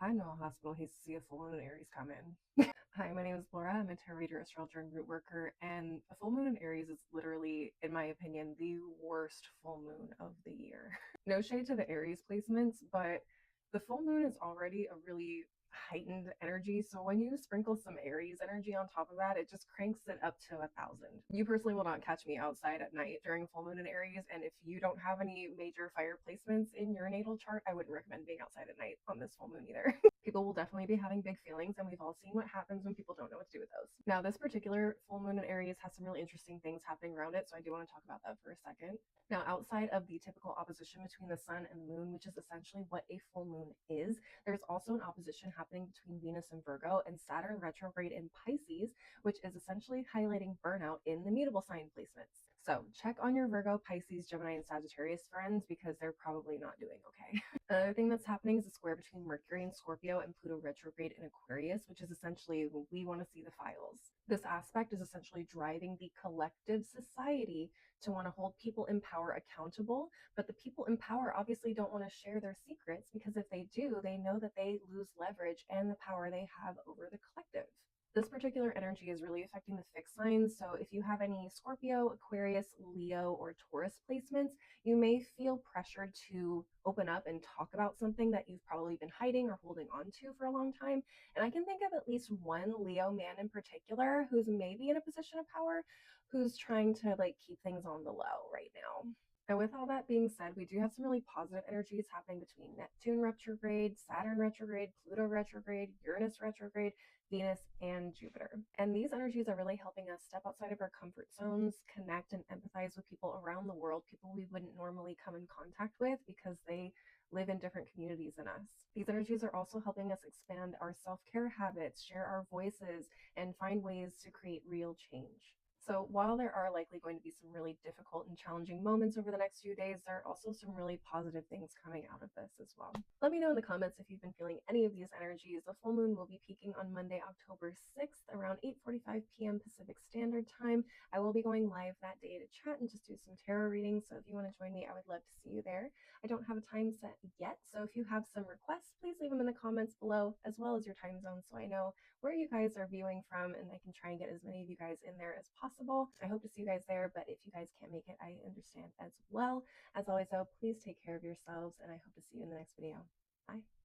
I know a hospital hates to see a full moon in Aries come in. Hi, my name is Laura. I'm a tarot reader, astrologer, and root worker. And a full moon in Aries is literally, in my opinion, the worst full moon of the year. No shade to the Aries placements, but the full moon is already a really heightened energy. So when you sprinkle some Aries energy on top of that, it just cranks it up to 1,000. You personally will not catch me outside at night during full moon in Aries. And if you don't have any major fire placements in your natal chart, I wouldn't recommend being outside at night on this full moon either. People will definitely be having big feelings, and we've all seen what happens when people don't know what to do with those. Now, this particular full moon in Aries has some really interesting things happening around it, so I do want to talk about that for a second. Now, outside of the typical opposition between the sun and the moon, which is essentially what a full moon is, there's also an opposition happening between Venus and Virgo and Saturn retrograde in Pisces, which is essentially highlighting burnout in the mutable sign placements. So check on your Virgo, Pisces, Gemini, and Sagittarius friends because they're probably not doing okay. Another thing that's happening is a square between Mercury and Scorpio and Pluto retrograde in Aquarius, which is essentially we want to see the files. This aspect is essentially driving the collective society to want to hold people in power accountable, but the people in power obviously don't want to share their secrets because if they do, they know that they lose leverage and the power they have over the collective. This particular energy is really affecting the fixed signs. So if you have any Scorpio, Aquarius, Leo, or Taurus placements, you may feel pressured to open up and talk about something that you've probably been hiding or holding on to for a long time. And I can think of at least one Leo man in particular who's maybe in a position of power who's trying to like keep things on the low right now. And with all that being said, we do have some really positive energies happening between Neptune retrograde, Saturn retrograde, Pluto retrograde, Uranus retrograde, Venus, and Jupiter. And these energies are really helping us step outside of our comfort zones, connect and empathize with people around the world, people we wouldn't normally come in contact with because they live in different communities than us. These energies are also helping us expand our self care habits, share our voices, and find ways to create real change. So while there are likely going to be some really difficult and challenging moments over the next few days, there are also some really positive things coming out of this as well. Let me know in the comments if you've been feeling any of these energies. The full moon will be peaking on Monday, October 6th around 8:45 p.m. Pacific Standard Time. I will be going live that day to chat and just do some tarot readings. So if you want to join me, I would love to see you there. I don't have a time set yet, so if you have some requests, please leave them in the comments below, as well as your time zone, so I know where you guys are viewing from and I can try and get as many of you guys in there as possible. I hope to see you guys there, but if you guys can't make it, I understand as well. As always, though, please take care of yourselves, and I hope to see you in the next video. Bye.